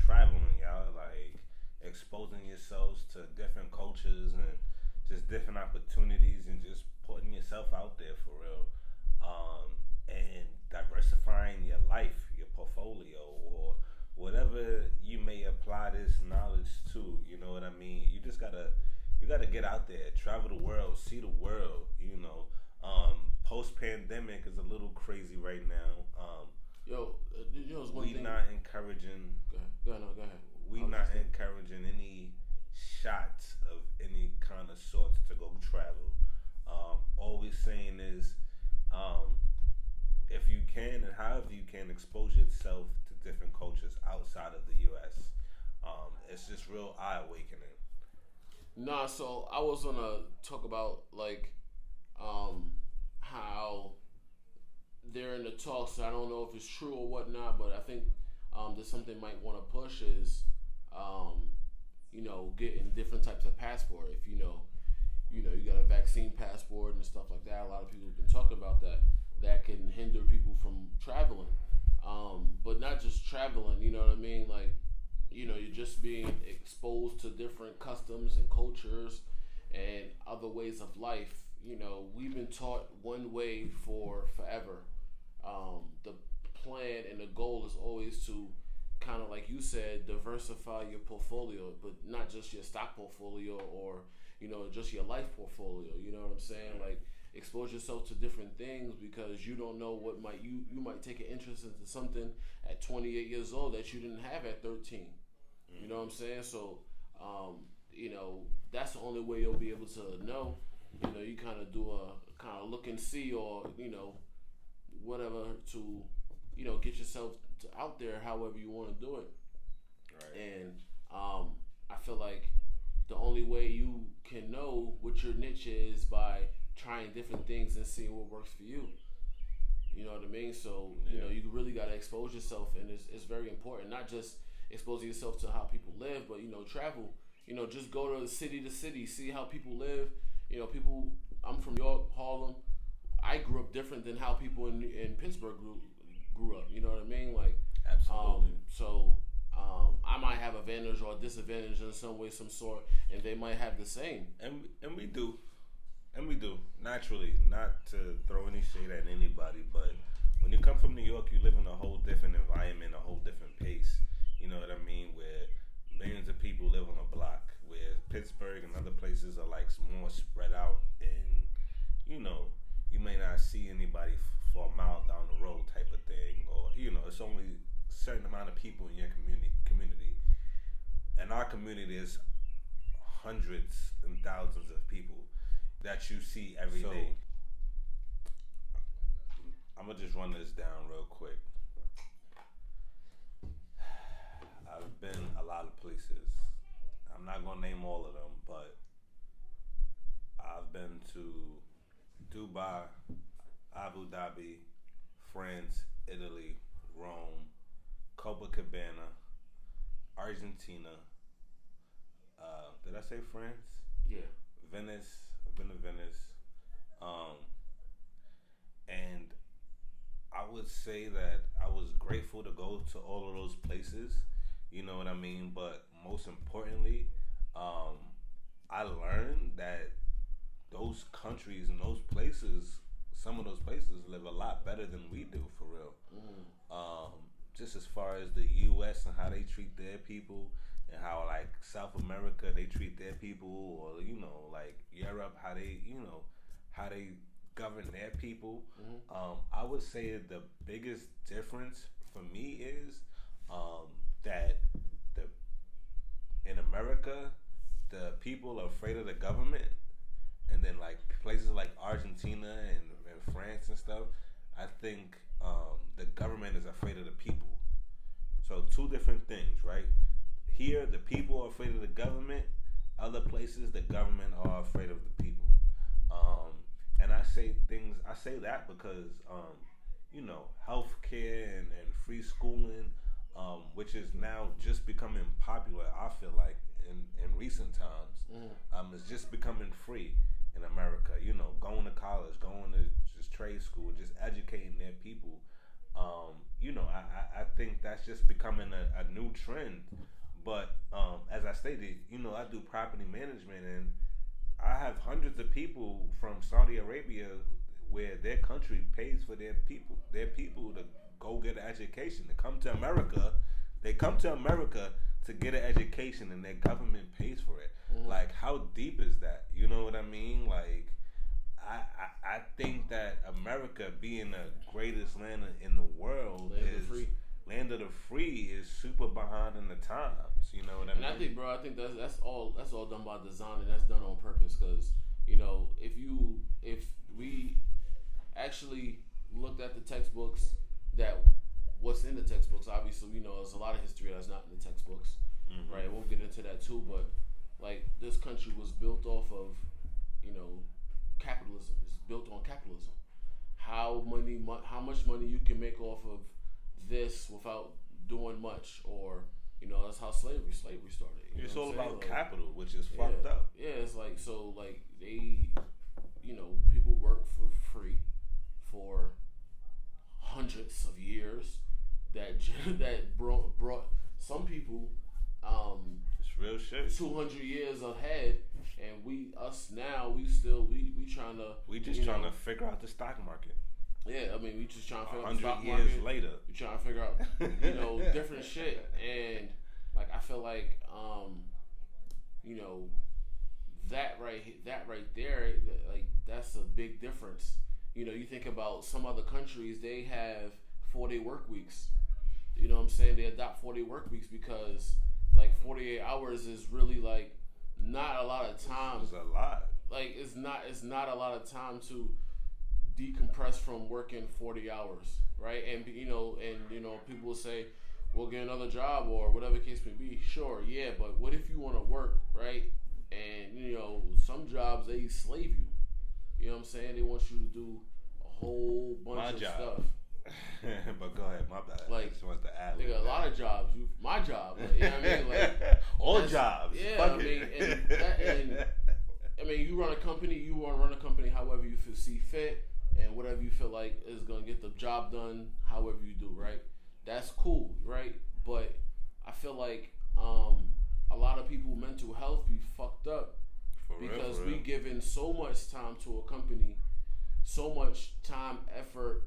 traveling, y'all. Like exposing yourselves to different cultures and just different opportunities and just putting yourself out there for real. And diversifying your life, your portfolio, or whatever you may apply this knowledge to. You know what I mean? You gotta get out there, travel the world, see the world. Post pandemic is a little crazy right now. It's one We thing. not encouraging Go ahead. we I was not just thinking. encouraging any shots of any kind of sorts to go travel. All we saying is, um, if you can and however you can, expose yourself to different cultures outside of the U.S. It's just real eye awakening. Nah, so I was gonna talk about like how they're in the talks. I don't know if it's true or whatnot, but I think there's something might want to push is um, getting different types of passport. If you got a vaccine passport and stuff like that. A lot of people have been talking about that. That can hinder people from traveling, but not just traveling. You know what I mean? Like, you're just being exposed to different customs and cultures and other ways of life. We've been taught one way for forever. The plan and the goal is always to kind of like you said, diversify your portfolio, but not just your stock portfolio or just your life portfolio. You know what I'm saying? Like expose yourself to different things because you don't know what might you might take an interest into something at 28 years old that you didn't have at 13. You know what I'm saying? So, that's the only way you'll be able to know. You kind of do a kind of look and see or whatever to get yourself out there however you want to do it. Right. And I feel like the only way you can know what your niche is by trying different things and seeing what works for you. You know what I mean? So you really got to expose yourself, and it's very important. Not just exposing yourself to how people live, but travel. Just go to city, see how people live. People. I'm from York, Harlem. I grew up different than how people in Pittsburgh grew up. You know what I mean? Like, Absolutely. I might have advantage or disadvantage in some way, some sort, and they might have the same. And we do. And we do. Naturally, not to throw any shade at anybody, but when you come from New York, you live in a whole different environment, a whole different pace. You know what I mean? Where millions of people live on a block, where Pittsburgh and other places are like more spread out, and you may not see anybody for a mile down the road type of thing, or it's only a certain amount of people in your community. And our community is hundreds and thousands of people that you see every day. I'm gonna just run this down real quick. I've been a lot of places. I'm not gonna name all of them, but I've been to Dubai, Abu Dhabi, France, Italy, Rome, Copacabana, Argentina. Did I say France? Yeah. Venice. I've been to Venice. And I would say that I was grateful to go to all of those places. You know what I mean? But most importantly, I learned that those countries and those places, some of those places live a lot better than we do, for real. Just as far as the U.S. and how they treat their people, and how like South America they treat their people, or like Europe how they govern their people. I would say the biggest difference for me is that the in America the people are afraid of the government, and then like places like Argentina and France and stuff, I think the government is afraid of the people. So two different things, right? Here the people are afraid of the government. Other places the government are afraid of the people. And I say that because healthcare and free schooling, which is now just becoming popular. I feel like in recent times, is just becoming free in America. Going to college, going to just trade school, just educating their people. I think that's just becoming a new trend. But as I stated, I do property management, and I have hundreds of people from Saudi Arabia where their country pays for their people to go get an education, to come to America. They come to America to get an education, and their government pays for it. Mm-hmm. Like, how deep is that? You know what I mean? Like, I think that America, being the greatest land in the world, land of the free is super behind in the times. You know what I mean? And I think, bro, that's all done by design, and that's done on purpose. Because if we actually looked at the textbooks, that what's in the textbooks, obviously there's a lot of history that's not in the textbooks, mm-hmm. right? We'll get into that too, but like, this country was built off of capitalism. It's built on capitalism. How much money you can make off of this without doing much, or that's how slavery started. It's all about capital, which is fucked up. Yeah, it's like, so like they, people work for free for hundreds of years. That brought some people. It's real shit. 200 years ahead, and we trying to figure out the stock market. Yeah, I mean, we just trying to figure out the stock 100 years later. We trying to figure out, different shit, and like, I feel like, that right there, like, that's a big difference. You think about some other countries, they have 4-day work weeks. You know what I'm saying? They adopt 4-day work weeks because, like, 48 hours is really, like, not a lot of time. It's a lot. Like, it's not a lot of time to decompress from working 40 hours, right? And people will say, we'll get another job or whatever the case may be. Sure, yeah, but what if you want to work, right? And some jobs, they slave you. You know what I'm saying? They want you to do a whole bunch of stuff. But go ahead, my bad. Like, I just want to add. They got a lot of jobs. My job, like, you know what I mean? Like, all jobs. Yeah, I mean, you run a company. You want to run a company however you see fit, and whatever you feel like is gonna get the job done. However you do, right? That's cool, right? But I feel like a lot of people mental health be fucked up because we giving so much time to a company, so much time, effort.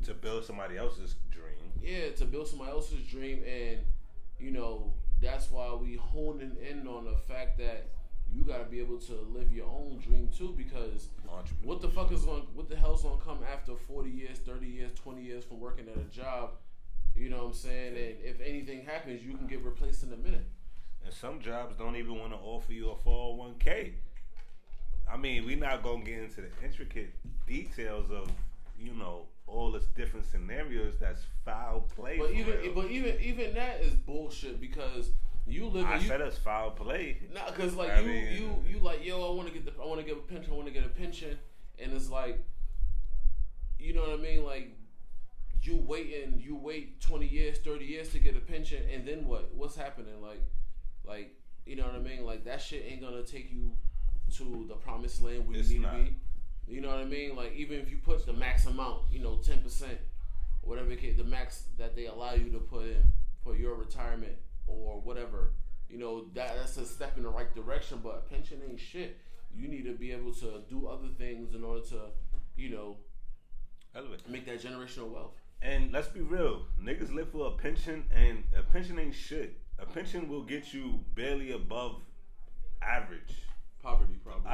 To build somebody else's dream. Yeah, to build somebody else's dream, and that's why we honing in on the fact that you gotta be able to live your own dream too. Because what the hell's gonna come after 40 years, 30 years, 20 years from working at a job? You know what I'm saying? And if anything happens, you can get replaced in a minute. And some jobs don't even want to offer you a 401k. I mean, we're not gonna get into the intricate details of all this different scenarios. That's foul play. But even that is bullshit, because you live. I said it's foul play. Nah, because like you like, yo, I want to get a pension, and it's like, you know what I mean? Like, you wait 20 years, 30 years to get a pension, and then what? What's happening? Like, you know what I mean? Like, that shit ain't gonna take you to the promised land where you need to be. You know what I mean? Like, even if you put the max amount, 10%, whatever the max that they allow you to put in for your retirement or whatever, that's a step in the right direction. But a pension ain't shit. You need to be able to do other things in order to, make that generational wealth. And let's be real, niggas live for a pension, and a pension ain't shit. A pension will get you barely above average. Poverty, probably.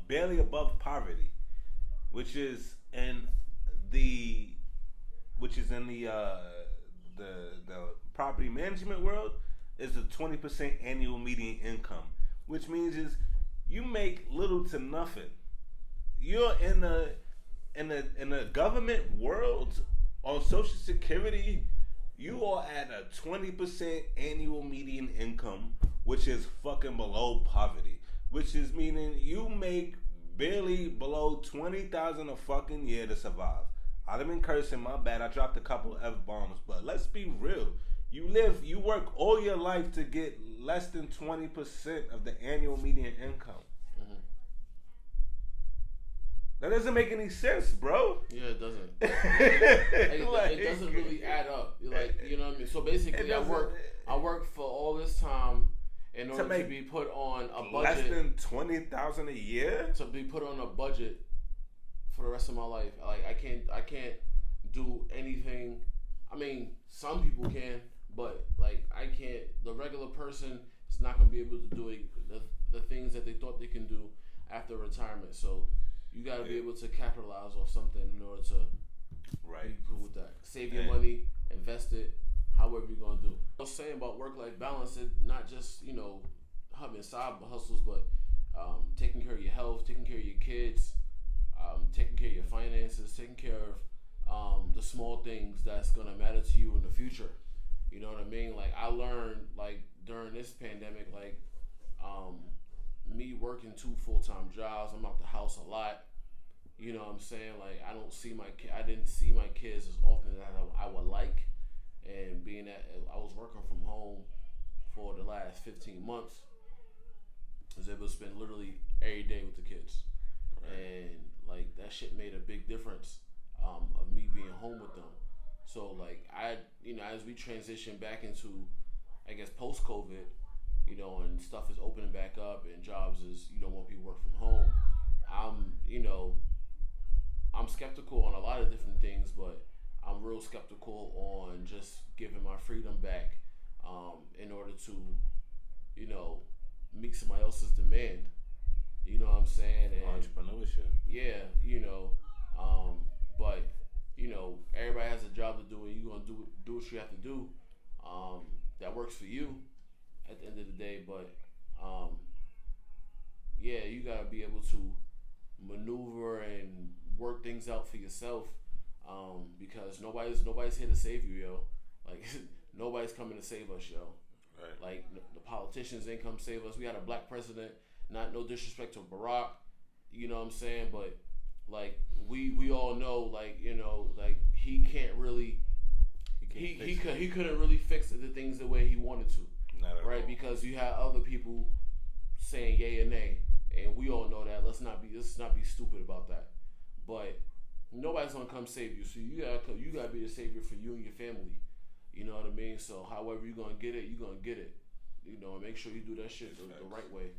Barely above poverty, which is in the property management world, is a 20% annual median income, which means is you make little to nothing. You're in the government world on Social Security. You are at a 20% annual median income, which is fucking below poverty. Which is meaning you make barely below $20,000 a fucking year to survive. I've been cursing, my bad. I dropped a couple of F-bombs, but let's be real. You work all your life to get less than 20% of the annual median income. That doesn't make any sense, bro. Yeah, it doesn't. It doesn't really add up. Like, you know what I mean? So basically, I work for all this time in order to be put on a budget. Less than $20,000 a year to be put on a budget for the rest of my life. Like I can't do anything. I mean, some people can, but like I can't. The regular person is not gonna be able to do the things that they thought they can do after retirement. So you got to be able to capitalize on something in order to be cool with that. Save your money, invest it, however you're gonna do. I was saying about work-life balance, it not just having side hustles, but taking care of your health, taking care of your kids, taking care of your finances, taking care of the small things that's gonna matter to you in the future. You know what I mean? Like I learned like during this pandemic, like me working 2 full-time jobs, I'm out the house a lot. You know what I'm saying? Like I didn't see my kids as often as I would like, and being that I was working from home for the last 15 months, I was able to spend literally every day with the kids, and like that shit made a big difference of me being home with them. So like as we transition back into, I guess, post-COVID, and stuff is opening back up and jobs is, when people work from home, I'm skeptical on a lot of different things, but I'm real skeptical on just giving my freedom back in order to, meet somebody else's demand. You know what I'm saying? And entrepreneurship. Yeah, but everybody has a job to do, and you're gonna do what you have to do. That works for you at the end of the day, but you gotta be able to maneuver and work things out for yourself, because nobody's here to save you, yo. Like nobody's coming to save us, yo. Right. Like the politicians ain't come save us. We had a black president. No disrespect to Barack, you know what I'm saying, but like we all know, like like he can't really. He couldn't really fix the things the way he wanted to, right? All. Because you had other people saying yay and nay, and we all know that. Let's not be stupid about that. But nobody's gonna come save you, so you gotta be the savior for you and your family. You know what I mean? So however you're gonna get it, you're gonna get it. And make sure you do that shit the right way.